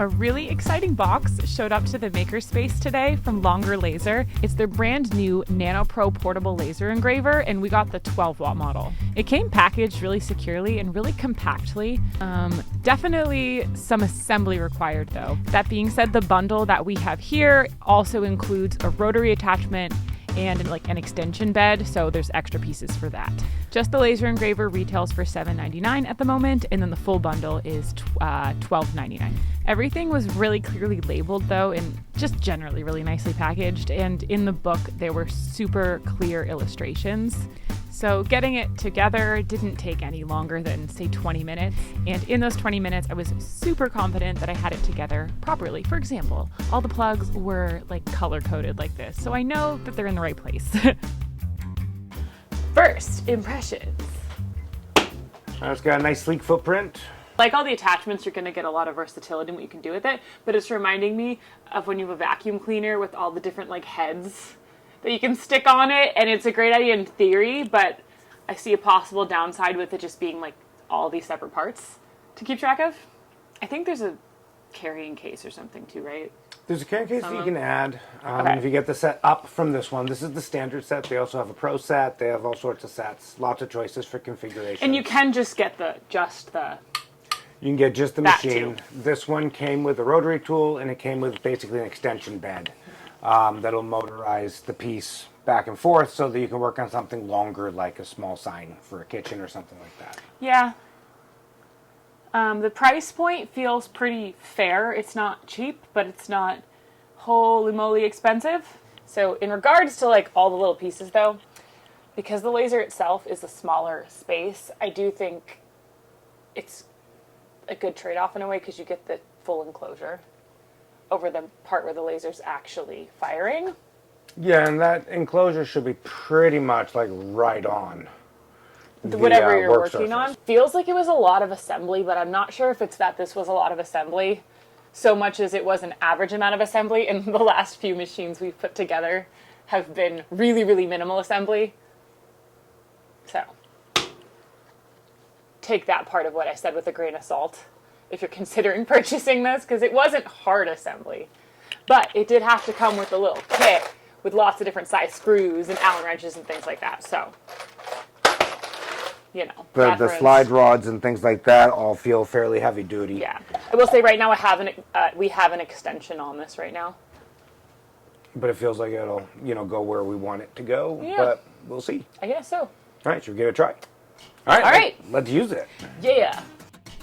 A really exciting box showed up to the makerspace today from Longer Laser. It's their brand new Nano Pro portable laser engraver, and we got the 12-watt model. It came packaged really securely and really compactly. Definitely some assembly required though. That being said, the bundle that we have here also includes a rotary attachment and like an extension bed, so there's extra pieces for that. Just the laser engraver retails for $7.99 at the moment, and then the full bundle is $12.99. Everything was really clearly labeled though, and just generally really nicely packaged, and in the book there were super clear illustrations. So getting it together didn't take any longer than, say, 20 minutes. And in those 20 minutes, I was super confident that I had it together properly. For example, all the plugs were like color-coded like this, so I know that they're in the right place. First impressions. It's got a nice sleek footprint. Like all the attachments, you're going to get a lot of versatility in what you can do with it, but it's reminding me of when you have a vacuum cleaner with all the different like heads that you can stick on it, and it's a great idea in theory, but I see a possible downside with it just being like all these separate parts to keep track of. I think there's a carrying case or something too, right? There's a carrying case that you can add if you get the set up from this one. This is the standard set. They also have a pro set. They have all sorts of sets, lots of choices for configuration. And you can just get You can get just the machine. This one came with a rotary tool, and it came with basically an extension bed. That'll motorize the piece back and forth so that you can work on something longer, like a small sign for a kitchen or something like that. Yeah. The price point feels pretty fair. It's not cheap, but it's not holy moly expensive. So in regards to like all the little pieces though, because the laser itself is a smaller space, I do think it's a good trade-off in a way, because you get the full enclosure over the part where the laser's actually firing. Yeah, and that enclosure should be pretty much like right on whatever you're working on. Feels like it was a lot of assembly, but I'm not sure if it's that this was a lot of assembly so much as it was an average amount of assembly, and the last few machines we've put together have been really, really minimal assembly. So take that part of what I said with a grain of salt if you're considering purchasing this, because it wasn't hard assembly. But it did have to come with a little kit with lots of different size screws and Allen wrenches and things like that. So, you know. The slide rods and things like that all feel fairly heavy duty. Yeah. I will say right now we have an extension on this right now. But it feels like it'll, go where we want it to go. Yeah. But we'll see. I guess so. All right, should we give it a try? All right. Let's use it. Yeah.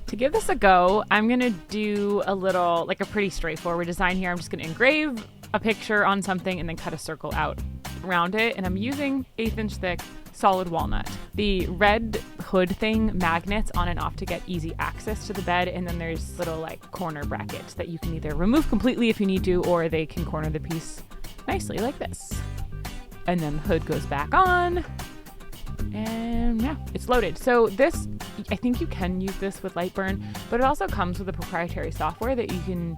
To give this a go, I'm going to do a little, like a pretty straightforward design here. I'm just going to engrave a picture on something and then cut a circle out around it. And I'm using 1/8 inch thick solid walnut. The red hood thing magnets on and off to get easy access to the bed. And then there's little like corner brackets that you can either remove completely if you need to, or they can corner the piece nicely like this. And then the hood goes back on. And yeah, it's loaded. So this, I think you can use this with Lightburn, but it also comes with a proprietary software that you can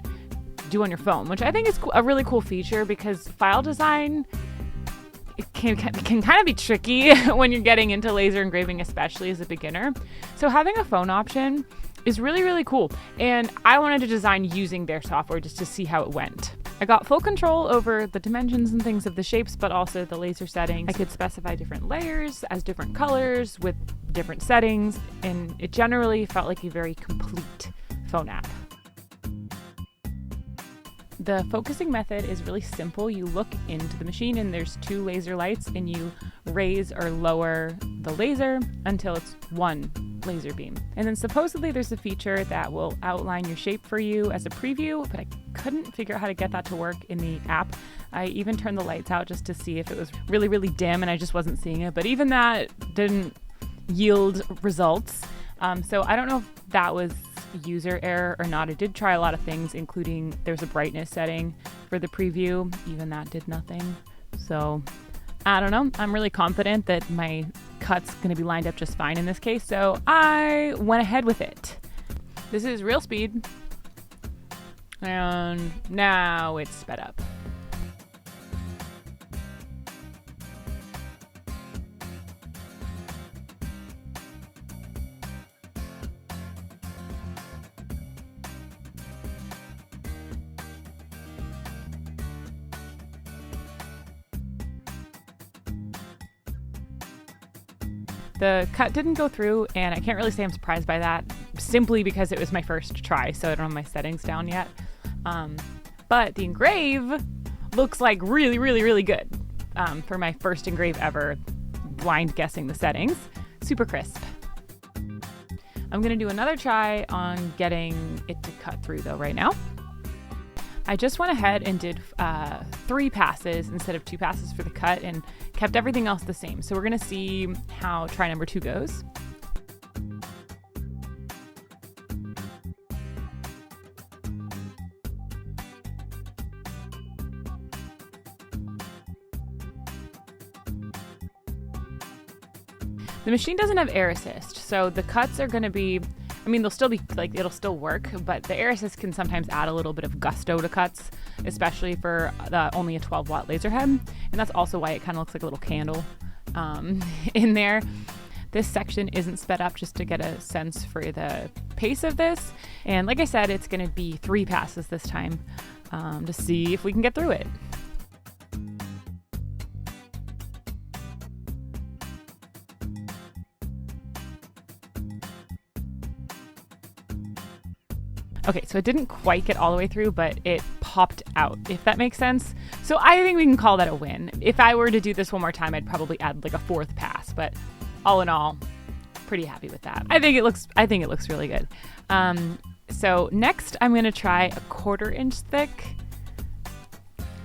do on your phone, which I think is a really cool feature, because file design, it can kind of be tricky when you're getting into laser engraving, especially as a beginner. So having a phone option is really, really cool. And I wanted to design using their software just to see how it went. I got full control over the dimensions and things of the shapes, but also the laser settings. I could specify different layers as different colors with different settings, and it generally felt like a very complete phone app. The focusing method is really simple. You look into the machine and there's 2 laser lights, and you raise or lower the laser until it's 1 laser beam. And then supposedly there's a feature that will outline your shape for you as a preview, but I couldn't figure out how to get that to work in the app. I even turned the lights out just to see if it was really, really dim, and I just wasn't seeing it. But even that didn't yield results. So I don't know if that was user error or not. I did try a lot of things, including there's a brightness setting for the preview. Even that did nothing. So I don't know. I'm really confident that my cut's going to be lined up just fine in this case, so I went ahead with it. This is real speed, and now it's sped up. The cut didn't go through, and I can't really say I'm surprised by that, simply because it was my first try, so I don't have my settings down yet. But the engrave looks like really, really, really good for my first engrave ever, blind guessing the settings. Super crisp. I'm going to do another try on getting it to cut through, though, right now. I just went ahead and did 3 passes instead of 2 passes for the cut and kept everything else the same. So we're going to see how try number 2 goes. The machine doesn't have air assist, so the cuts are going to be, I mean, they'll still be, like, it'll still work, but the air assist can sometimes add a little bit of gusto to cuts, especially for only a 12-watt laser head, and that's also why it kind of looks like a little candle in there. This section isn't sped up just to get a sense for the pace of this, and like I said, it's going to be 3 passes this time to see if we can get through it. Okay, so it didn't quite get all the way through, but it popped out, if that makes sense. So I think we can call that a win. If I were to do this one more time, I'd probably add like a 4th pass, but all in all, pretty happy with that. I think it looks really good. So next I'm gonna try a 1/4 inch thick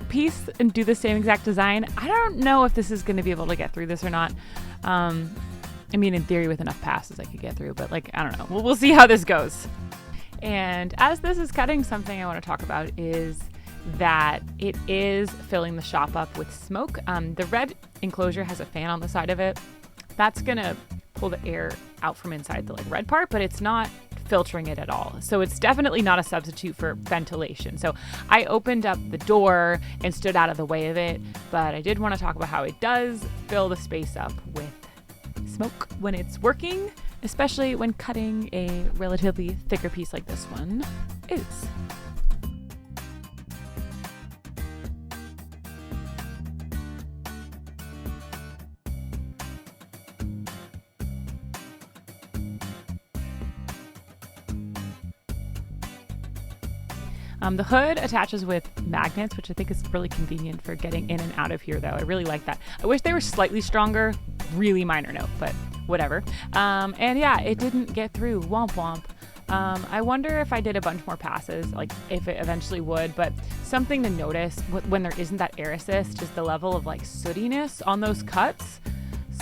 piece and do the same exact design. I don't know if this is gonna be able to get through this or not. I mean, in theory, with enough passes I could get through, but like, I don't know. We'll see how this goes. And as this is cutting, something I want to talk about is that it is filling the shop up with smoke. The red enclosure has a fan on the side of it. That's going to pull the air out from inside the red part, but it's not filtering it at all. So it's definitely not a substitute for ventilation. So I opened up the door and stood out of the way of it, but I did want to talk about how it does fill the space up with smoke when it's working, especially when cutting a relatively thicker piece like this one is. The hood attaches with magnets, which I think is really convenient for getting in and out of here, though. I really like that. I wish they were slightly stronger. Really minor note, but whatever. And yeah, it didn't get through. Womp womp. I wonder if I did a bunch more passes, like if it eventually would, but something to notice when there isn't that air assist is the level of like sootiness on those cuts.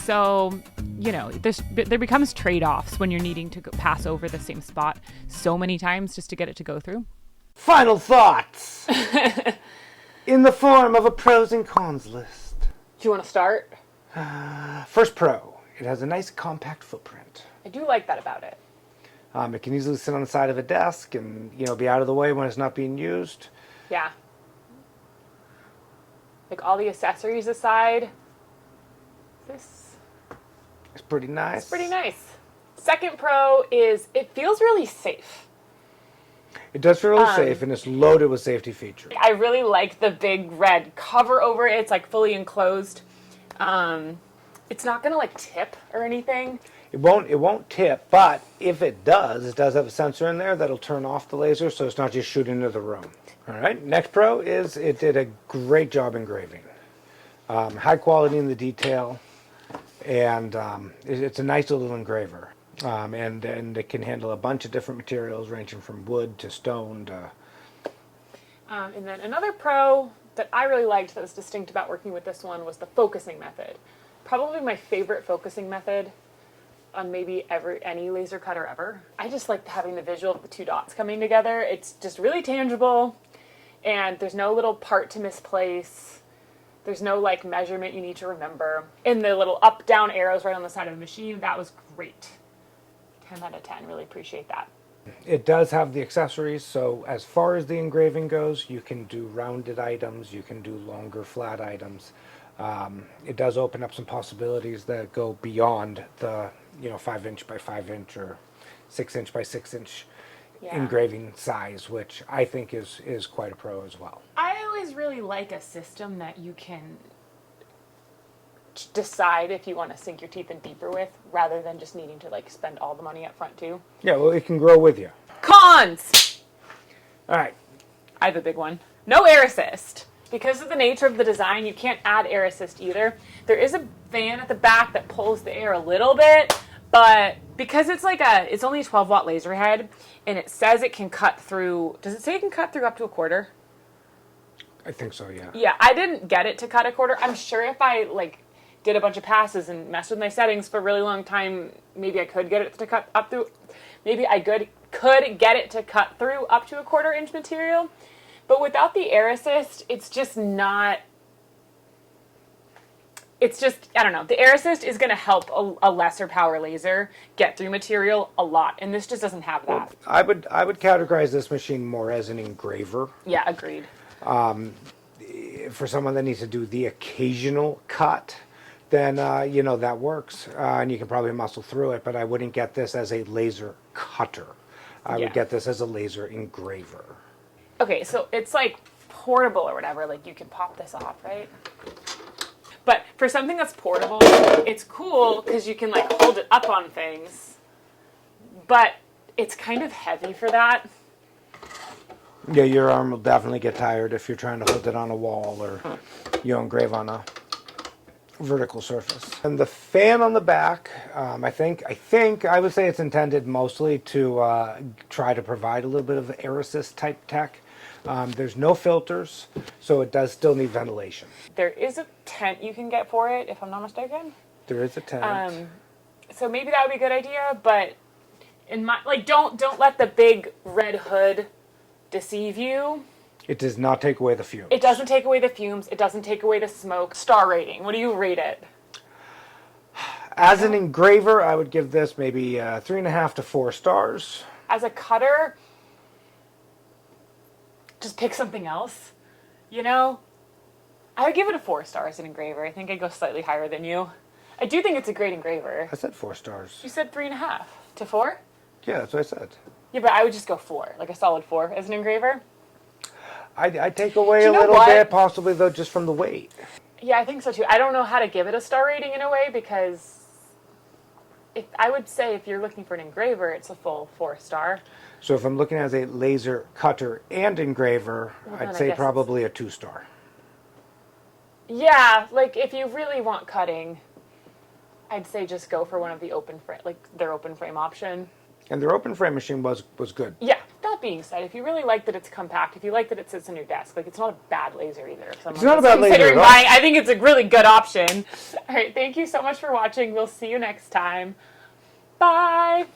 So, you know, there becomes trade-offs when you're needing to pass over the same spot so many times just to get it to go through. Final thoughts in the form of a pros and cons list. Do you want to start? First pro, it has a nice compact footprint. I do like that about it. It can easily sit on the side of a desk and, you know, be out of the way when it's not being used. Yeah. Like all the accessories aside, this is pretty nice. It's pretty nice. Second pro is it feels really safe. It does feel really safe, and it's loaded with safety features. I really like the big red cover over it. It's like fully enclosed. It's not gonna like tip or anything. It won't tip, but if it does have a sensor in there that'll turn off the laser, so it's not just shooting into the room. All right. Next pro is it did a great job engraving. High quality in the detail, and it's a nice little engraver. And it can handle a bunch of different materials ranging from wood to stone to... And then another pro that I really liked that was distinct about working with this one was the focusing method. Probably my favorite focusing method on maybe any laser cutter ever. I just like having the visual of the 2 dots coming together. It's just really tangible, and there's no little part to misplace. There's no like measurement you need to remember. And the little up-down arrows right on the side of the machine, that was great. 10 out of 10, really appreciate that. It does have the accessories, so as far as the engraving goes, you can do rounded items, you can do longer flat items. It does open up some possibilities that go beyond the 5-inch by 5-inch or 6-inch by 6-inch engraving size, which I think is quite a pro as well. I always really like a system that you can decide if you want to sink your teeth in deeper with, rather than just needing to like spend all the money up front too. Yeah, well, it can grow with you. Cons! All right. I have a big one. No air assist. Because of the nature of the design, you can't add air assist either. There is a fan at the back that pulls the air a little bit, but because it's only a 12-watt laser head, and it says it can cut through, does it say it can cut through up to a quarter? I think so, yeah. Yeah, I didn't get it to cut a quarter. I'm sure if I did a bunch of passes and messed with my settings for a really long time, maybe I could get it to cut up through, maybe I could get it to cut through up to a 1/4 inch material. But without the air assist, it's just not, it's just, I don't know. The air assist is going to help a lesser power laser get through material a lot, and this just doesn't have that. Well, I would categorize this machine more as an engraver. Yeah, agreed. For someone that needs to do the occasional cut, then, that works, and you can probably muscle through it, but I wouldn't get this as a laser cutter. I would get this as a laser engraver. Okay, so it's like portable or whatever, like you can pop this off, right? But for something that's portable, it's cool because you can like hold it up on things, but it's kind of heavy for that. Yeah, your arm will definitely get tired if you're trying to hold it on a wall or engrave on a vertical surface. And the fan on the back, I think I would say it's intended mostly to try to provide a little bit of air assist type tech. There's no filters, so it does still need ventilation. There is a tent you can get for it, if I'm not mistaken. There is a tent. So maybe that would be a good idea, but in my don't let the big red hood deceive you. It does not take away the fumes. It doesn't take away the fumes. It doesn't take away the smoke. Star rating. What do you rate it? As an engraver, I would give this maybe 3.5 to 4 stars. As a cutter, just pick something else. I would give it a 4 star as an engraver. I think I'd go slightly higher than you. I do think it's a great engraver. I said 4 stars. You said 3.5 to 4? Yeah, that's what I said. Yeah, but I would just go 4, like a solid 4 as an engraver. I'd take away a little bit, possibly, though, just from the weight. Yeah, I think so, too. I don't know how to give it a star rating in a way, because I would say if you're looking for an engraver, it's a full 4 star. So if I'm looking as a laser cutter and engraver, I'd say probably a 2 star. Yeah, like if you really want cutting, I'd say just go for one of the open frame, like their open frame option. And their open frame machine was good. Yeah, that being said, if you really like that it's compact, if you like that it sits on your desk, it's not a bad laser either. It's not a bad laser at all. I think it's a really good option. All right, thank you so much for watching. We'll see you next time. Bye.